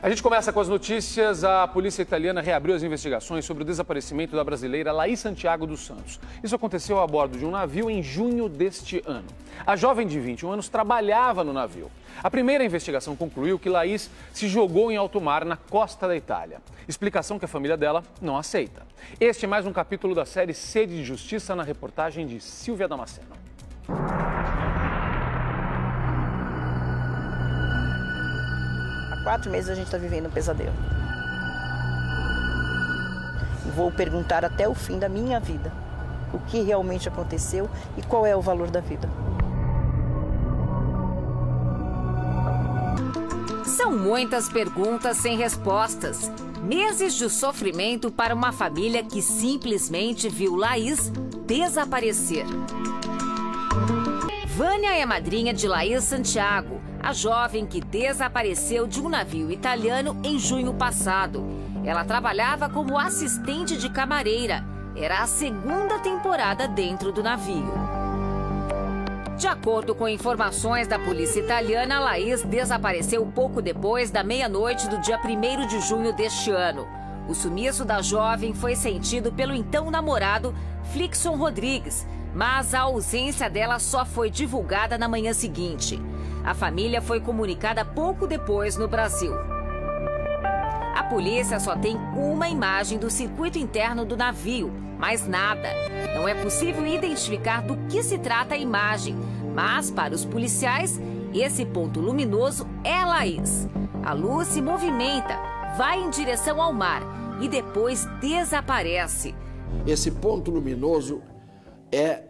A gente começa com as notícias. A polícia italiana reabriu as investigações sobre o desaparecimento da brasileira Laís Santiago dos Santos. Isso aconteceu a bordo de um navio em junho deste ano. A jovem de 21 anos trabalhava no navio. A primeira investigação concluiu que Laís se jogou em alto mar na costa da Itália. Explicação que a família dela não aceita. Este é mais um capítulo da série Sede de Justiça, na reportagem de Silvia Damasceno. Há 4 meses a gente está vivendo um pesadelo. Vou perguntar até o fim da minha vida o que realmente aconteceu e qual é o valor da vida. São muitas perguntas sem respostas. Meses de sofrimento para uma família que simplesmente viu Laís desaparecer. Vânia é madrinha de Laís Santiago, a jovem que desapareceu de um navio italiano em junho passado. Ela trabalhava como assistente de camareira. Era a segunda temporada dentro do navio. De acordo com informações da polícia italiana, Laís desapareceu pouco depois da meia-noite do dia 1º de junho deste ano. O sumiço da jovem foi sentido pelo então namorado Flixon Rodrigues, mas a ausência dela só foi divulgada na manhã seguinte. A família foi comunicada pouco depois no Brasil. A polícia só tem uma imagem do circuito interno do navio, mais nada. Não é possível identificar do que se trata a imagem, mas para os policiais, esse ponto luminoso é Laís. A luz se movimenta, vai em direção ao mar e depois desaparece. Esse ponto luminoso é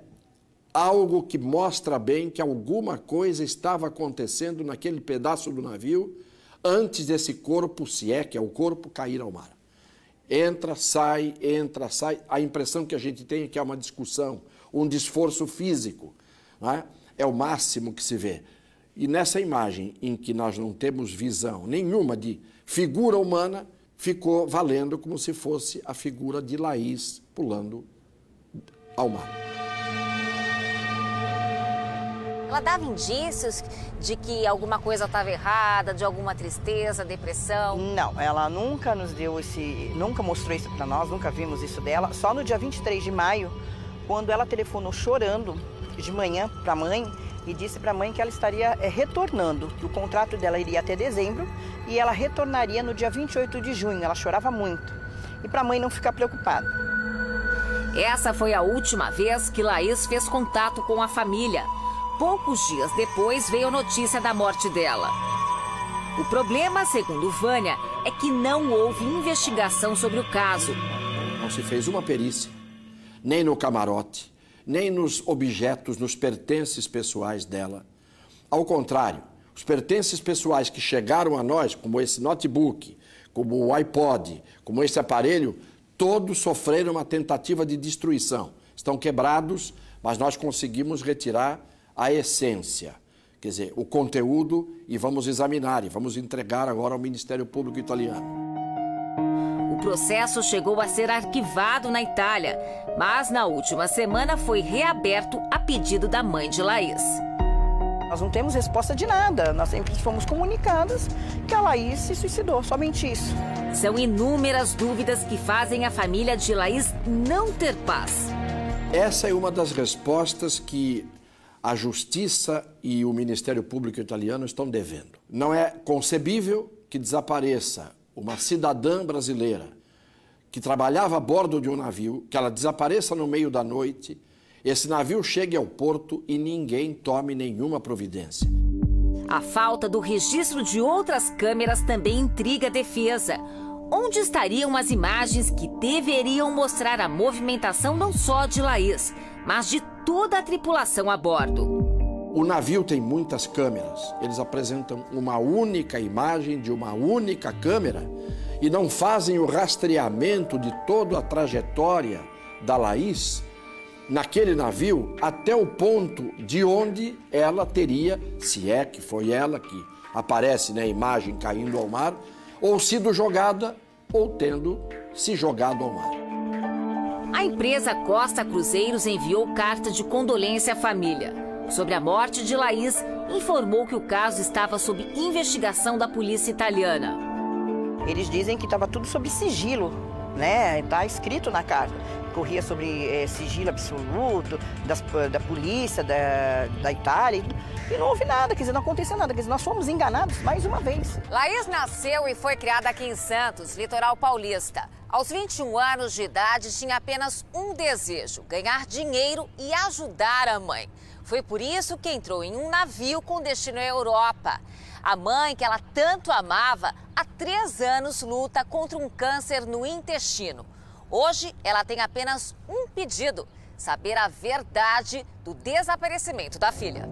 algo que mostra bem que alguma coisa estava acontecendo naquele pedaço do navio antes desse corpo, se é que é o corpo, cair ao mar. Entra, sai, entra, sai. A impressão que a gente tem é que é uma discussão, um desforço físico, não é? É o máximo que se vê. E nessa imagem em que nós não temos visão nenhuma de figura humana, ficou valendo como se fosse a figura de Laís pulando ao mar. Ela dava indícios de que alguma coisa estava errada, de alguma tristeza, depressão? Não, ela nunca nos deu nunca mostrou isso para nós, nunca vimos isso dela. Só no dia 23 de maio, quando ela telefonou chorando de manhã para a mãe e disse para a mãe que ela estaria retornando, que o contrato dela iria até dezembro e ela retornaria no dia 28 de junho. Ela chorava muito. E para a mãe não ficar preocupada. Essa foi a última vez que Laís fez contato com a família. Poucos dias depois veio a notícia da morte dela. O problema, segundo Vânia, é que não houve investigação sobre o caso. Não se fez uma perícia, nem no camarote, nem nos objetos, nos pertences pessoais dela. Ao contrário, os pertences pessoais que chegaram a nós, como esse notebook, como o iPod, como esse aparelho, todos sofreram uma tentativa de destruição. Estão quebrados, mas nós conseguimos retirar a essência, quer dizer, o conteúdo, e vamos examinar, e vamos entregar agora ao Ministério Público italiano. O processo chegou a ser arquivado na Itália, mas na última semana foi reaberto a pedido da mãe de Laís. Nós não temos resposta de nada, nós sempre fomos comunicadas que a Laís se suicidou, somente isso. São inúmeras dúvidas que fazem a família de Laís não ter paz. Essa é uma das respostas que a Justiça e o Ministério Público italiano estão devendo. Não é concebível que desapareça uma cidadã brasileira que trabalhava a bordo de um navio, que ela desapareça no meio da noite, esse navio chegue ao porto e ninguém tome nenhuma providência. A falta do registro de outras câmeras também intriga a defesa. Onde estariam as imagens que deveriam mostrar a movimentação não só de Laís, mas de toda a tripulação a bordo? O navio tem muitas câmeras. Eles apresentam uma única imagem de uma única câmera e não fazem o rastreamento de toda a trajetória da Laís naquele navio até o ponto de onde ela teria, se é que foi ela que aparece na imagem caindo ao mar, ou sido jogada ou tendo se jogado ao mar. A empresa Costa Cruzeiros enviou carta de condolência à família. Sobre a morte de Laís, informou que o caso estava sob investigação da polícia italiana. Eles dizem que estava tudo sob sigilo, né? Está escrito na carta. Corria sobre sigilo absoluto da polícia, da Itália. E não houve nada, quer dizer, não aconteceu nada. Quer dizer, nós fomos enganados mais uma vez. Laís nasceu e foi criada aqui em Santos, litoral paulista. Aos 21 anos de idade, tinha apenas um desejo: ganhar dinheiro e ajudar a mãe. Foi por isso que entrou em um navio com destino à Europa. A mãe, que ela tanto amava, há 3 anos luta contra um câncer no intestino. Hoje, ela tem apenas um pedido: saber a verdade do desaparecimento da filha.